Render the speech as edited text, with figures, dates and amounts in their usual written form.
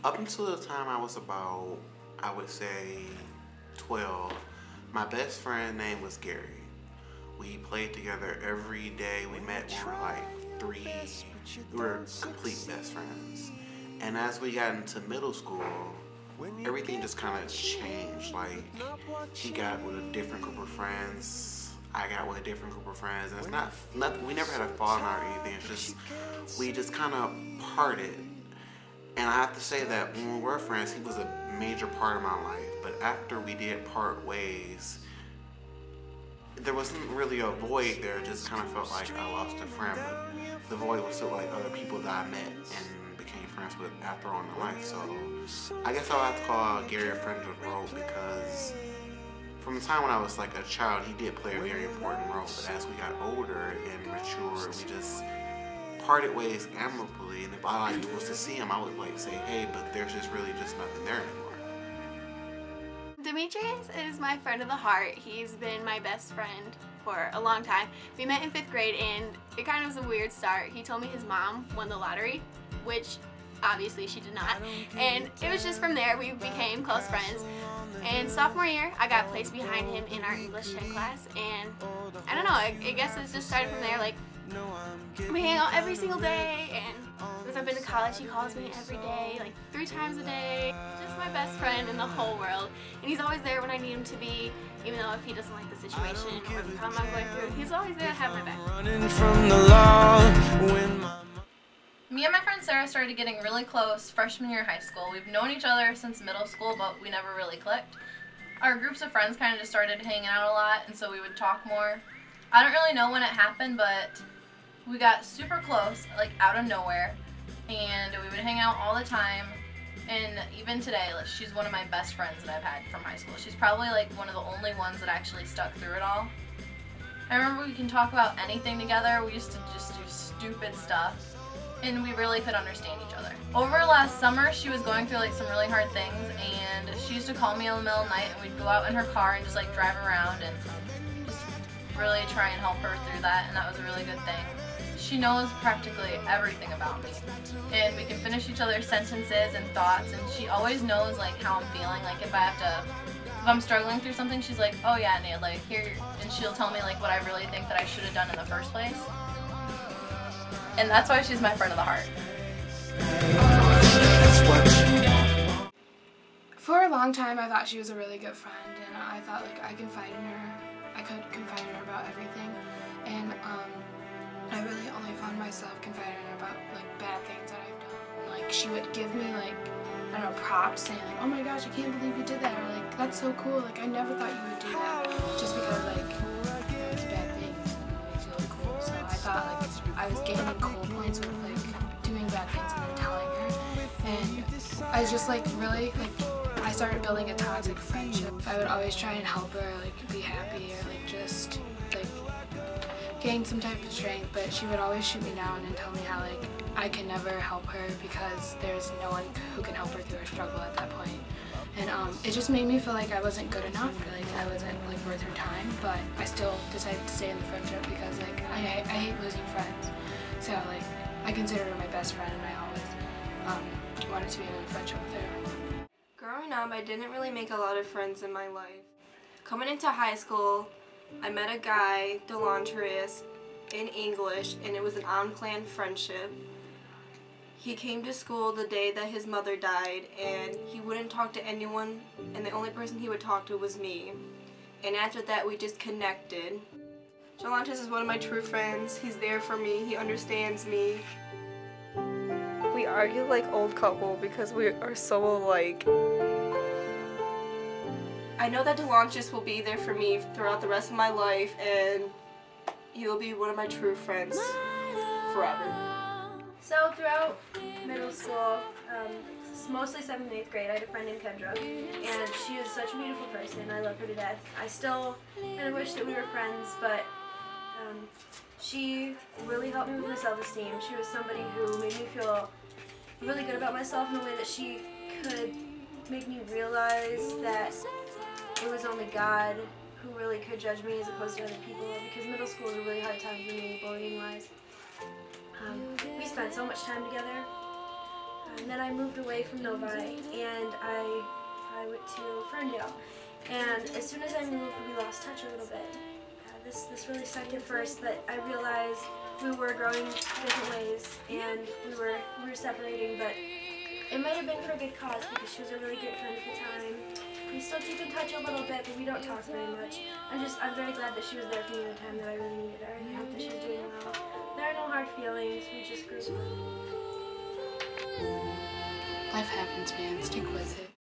Up until the time I was about, I would say, 12, my best friend name was Gary. We played together every day. We met when we were like 3. We were complete best friends. And as we got into middle school, everything just kind of changed. Like, he got with a different group of friends. I got with a different group of friends. And it's not nothing. We never had a falling out or anything. It's just we just kind of parted. And I have to say that when we were friends, he was a major part of my life. But after we did part ways, there wasn't really a void there. It just kind of felt like I lost a friend. But the void was still like other people that I met and became friends with after on in life. So I guess I'll have to call Gary a friend of the road, because from the time when I was like a child, he did play a very important role. But as we got older and mature, we just parted ways amicably. And if I like was to see him, I would like say, hey, but there's just really just nothing there anymore. Demetrius is my friend of the heart. He's been my best friend for a long time. We met in 5th grade and it kind of was a weird start. He told me his mom won the lottery, which obviously she did not. And it was just from there we became close friends. And sophomore year, I got placed behind him in our English 10 class, and I don't know, I guess it just started from there. Like, we hang out every single day, and since I've been to college, he calls me every day, like 3 times a day. Just my best friend in the whole world. And he's always there when I need him to be, even though if he doesn't like the situation or the problem I'm going through, he's always there to have my back. Me and my friend Sarah started getting really close freshman year of high school. We've known each other since middle school, but we never really clicked. Our groups of friends kind of just started hanging out a lot, and so we would talk more. I don't really know when it happened, but we got super close, like out of nowhere, and we would hang out all the time. And even today, like, she's one of my best friends that I've had from high school. She's probably like one of the only ones that actually stuck through it all. I remember we can talk about anything together. We used to just do stupid stuff, and we really could understand each other. Over last summer, she was going through like some really hard things, and she used to call me in the middle of the night, and we'd go out in her car and just like drive around and just really try and help her through that, and that was a really good thing. She knows practically everything about me, and we can finish each other's sentences and thoughts, and she always knows like how I'm feeling. Like if I'm struggling through something, she's like, oh yeah, Nate, like here, and she'll tell me like what I really think that I should have done in the first place. And that's why she's my friend of the heart. For a long time, I thought she was a really good friend, and I thought like I could confide in her about everything. And I really only found myself confiding in her about like bad things that I've done. Like she would give me like, I don't know, props, saying like, oh my gosh, I can't believe you did that, or like, that's so cool, like I never thought you would do that, just because like it was bad things and it makes you look cool. So I thought like I was gaining cool points with like doing bad things and then telling her, and I was just like really like, I started building a toxic friendship. I would always try and help her like be happy, or like just like gain some type of strength, but she would always shoot me down and tell me how like I can never help her because there's no one who can help her through her struggle at that point. And it just made me feel like I wasn't good enough, or like I wasn't like worth her time, but I still decided to stay in the friendship because like I hate losing friends. So like I consider her my best friend, and I always wanted to be in a friendship with her. Growing up, I didn't really make a lot of friends in my life. Coming into high school, I met a guy, Delontrius, in English, and it was an unplanned friendship. He came to school the day that his mother died, and he wouldn't talk to anyone, and the only person he would talk to was me. And after that, we just connected. Delontrius is one of my true friends. He's there for me. He understands me. We argue like old couple because we are so alike. I know that Delontrius will be there for me throughout the rest of my life, and he'll be one of my true friends forever. So throughout middle school, mostly 7th and 8th grade, I had a friend named Kendra, and she is such a beautiful person. I love her to death. I still kind of wish that we were friends, but she really helped me with my self-esteem. She was somebody who made me feel really good about myself in a way that she could make me realize that it was only God who really could judge me as opposed to other people, because middle school was a really hard time for me, bullying-wise. We spent so much time together. And then I moved away from Novi and I went to Ferndale. And as soon as I moved, we lost touch a little bit. This really sucked at first, but I realized we were growing different ways and we were separating, but it might have been for a good cause because she was a really good friend at the time. We still keep in touch a little bit, but we don't talk very much. I'm very glad that she was there for me at the time that I really needed her, and I hope that she's doing well. There are no hard feelings, we just grew up. Life happens, man. Stick with it.